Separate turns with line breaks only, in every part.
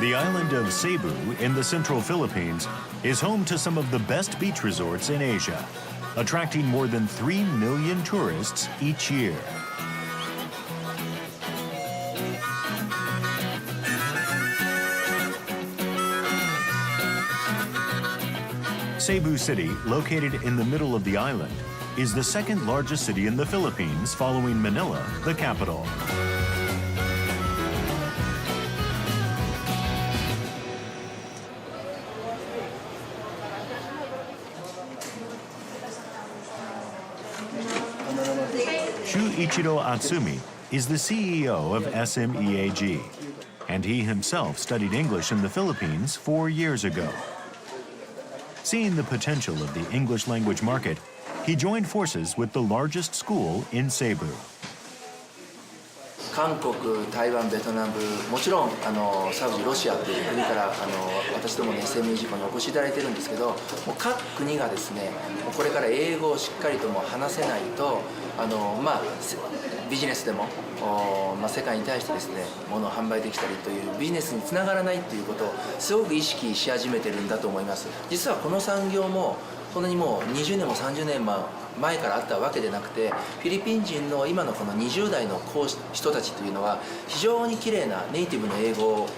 The island of Cebu in the central Philippines is home to some of the best beach resorts in Asia, attracting more than 3 million tourists each year. Cebu City, located in the middle of the island, is the second largest city in the Philippines following Manila, the capital. Shuichiro Atsumi is the CEO of SMEAG, and he himself studied English in the Philippines 4 years ago. Seeing the potential of the English language market, he joined forces with the largest school in Cebu.
韓国、台湾、ベトナム、もちろんサウジ、ロシアという国から私どもの SMEAG にお越しいただいてるんですけど、もう各国がですね、これから英語をしっかりとも話せないとビジネスでも世界に対してですね、物を販売できたりというビジネスにつながらないということをすごく意識し始めてるんだと思います。実はこの産業もそんなにもう20年も30年も前からあったわけでなくて、フィリピン人の今のこの20代の人たちというのは非常に綺麗なネイティブの英語を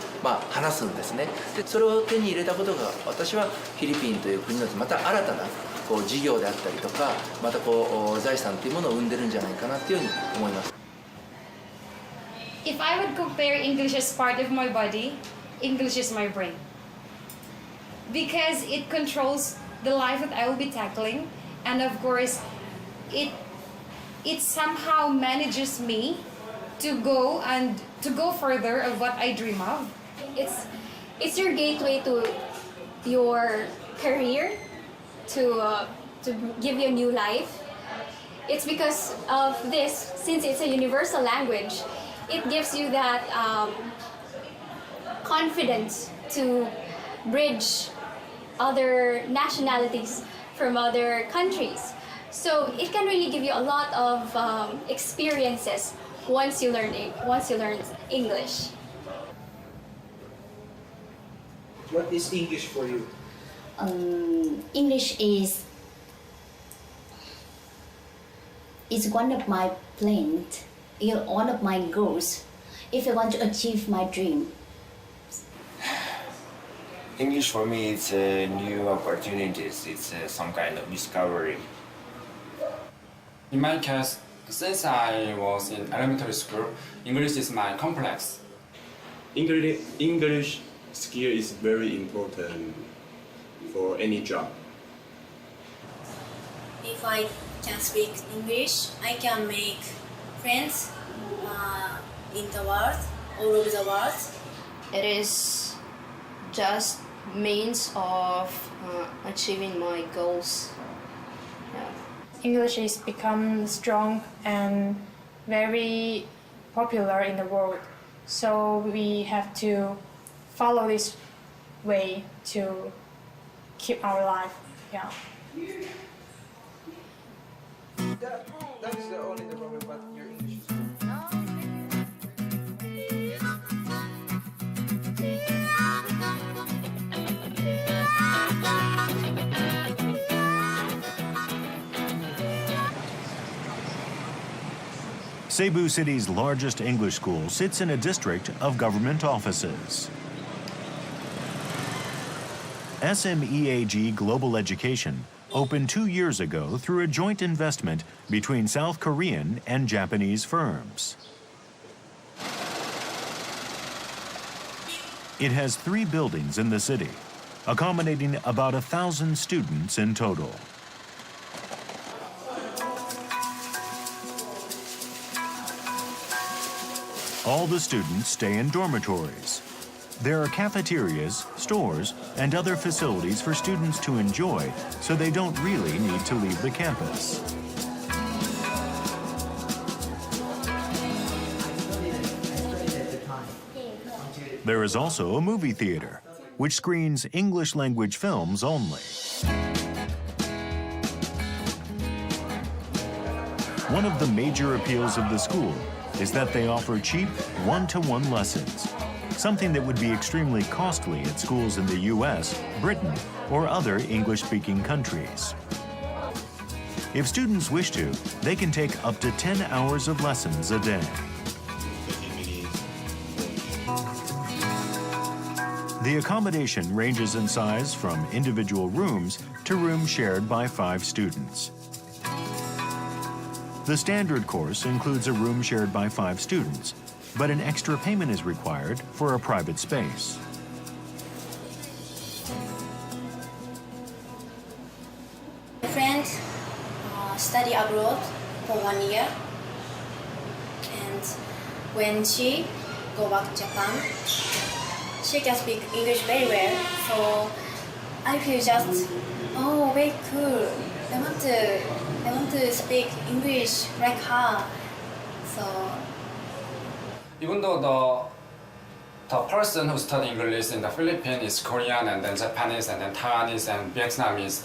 話すんですね。でそれを手に入れたことが、私はフィリピンという国のまた新たな事業であったりとか、また財産というものを生んでるんじゃないかなというふうに思います。
If I would compare English as part of my body, English is my brain. Because it controls the life that I will be tackling, and of course, it somehow manages me to go further of what I dream of.
It's your gateway to your career, to give you a new life. It's because of this, since it's a universal language, it gives you that confidence to bridge other nationalities from other countries. So it can really give you a lot of experiences once you learn English.
What is English for you?
English is one of my plans, one of my goals if I want to achieve my dream.
English for me it's new opportunities, it's some kind of discovery.
In my case, since I was in elementary school, English is my complex.
English skill is very important for any job.
If I can speak English, I can make friends in the world, all over the world.
It is just means of achieving my goals.
English has become strong and very popular in the world, so we have to follow this way to keep our life. Yeah.
That is the only problem, but your English is good.
Cebu City's largest English school sits in a district of government offices. SMEAG Global Education opened 2 years ago through a joint investment between South Korean and Japanese firms. It has 3 buildings in the city, accommodating about 1,000 students in total. All the students stay in dormitories. There are cafeterias, stores, and other facilities for students to enjoy, so they don't really need to leave the campus. There is also a movie theater, which screens English language films only. One of the major appeals of the school is that they offer cheap one-to-one lessons. something that would be extremely costly at schools in the US, Britain, or other English-speaking countries. If students wish to, they can take up to 10 hours of lessons a day. The accommodation ranges in size from individual rooms to rooms shared by 5 students. The standard course includes a room shared by 5 students, but an extra payment is required for a private space.
My friend studied abroad for 1 year, and when she go back to Japan, she can speak English very well. So I feel just, oh, very cool. I want to speak English like her. So
even though the person who study English in the Philippines is Korean and then Japanese and then Taiwanese and Vietnamese,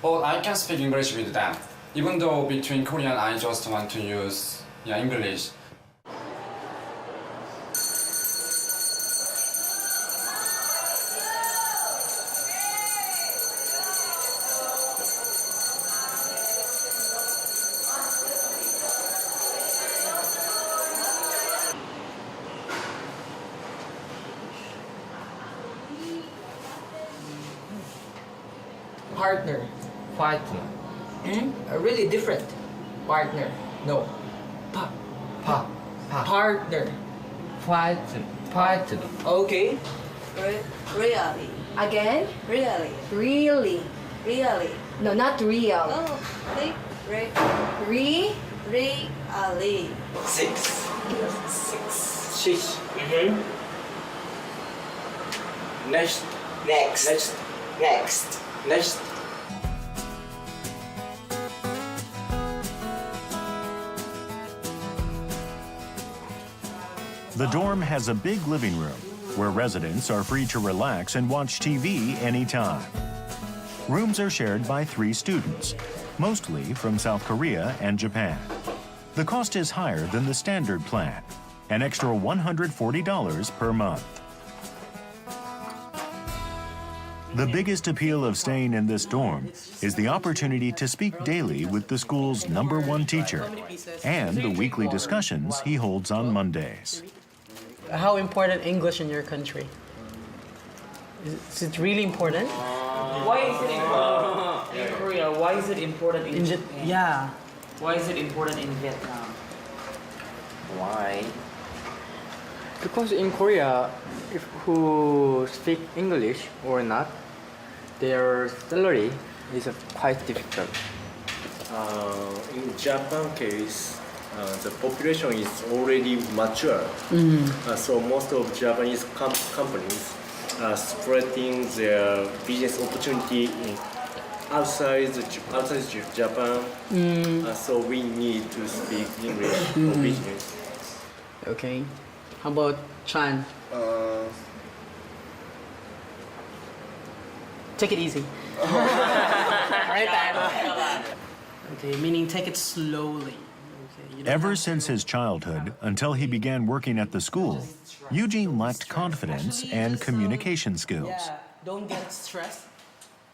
but I can speak English with them. Even though between Korean, I just want to use English.
Partner. Really different. Partner. No. Partner.
Partner.
Okay.
Really.
Again?
Really.
Really.
Really.
No, not real.
Oh,
Really.
really.
6. 6. Next.
The dorm has a big living room where residents are free to relax and watch TV anytime. Rooms are shared by 3 students, mostly from South Korea and Japan. The cost is higher than the standard plan, an extra $140 per month. The biggest appeal of staying in this dorm is the opportunity to speak daily with the school's #1 teacher and the weekly discussions he holds on Mondays.
How important English in your country? Is it really important?
Why is it important in Korea? Why is it important in Japan?
Yeah.
Why is it important in Vietnam?
Why? Because in Korea, if who speak English or not, their salary is quite difficult.
In Japan case, the population is already mature, so most of Japanese companies are spreading their business opportunity outside Japan. So we need to speak English for business.
Okay. How about Chan? Take it easy. Right back. Okay, meaning take it slowly. Okay,
Ever since his childhood until he began working at the school, Eugene lacked confidence and communication skills.
Yeah, don't get stressed.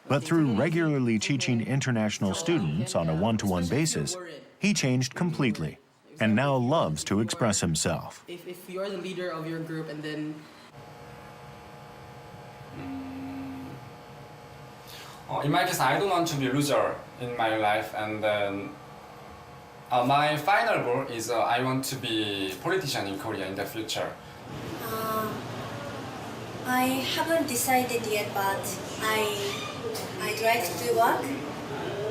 But through regularly teaching international students on a one-to-one basis, he changed completely and now loves to express himself.
If you're the leader of your group and then...
In my case, I don't want to be a loser in my life, and then my final goal is I want to be a politician in Korea in the future.
I haven't decided yet, but I'd like to work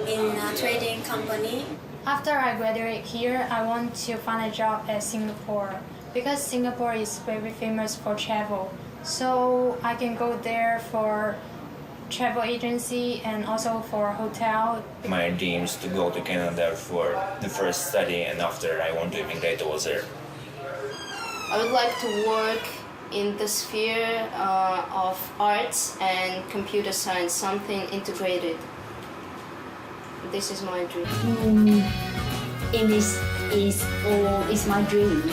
in a trading company.
After I graduate here, I want to find a job at Singapore because Singapore is very famous for travel. So I can go there for travel agency and also for hotel.
My dream is to go to Canada for the first study, and after I want to immigrate over there.
I would like to work in the sphere of arts and computer science, something integrated. This is my dream.
English is my dream.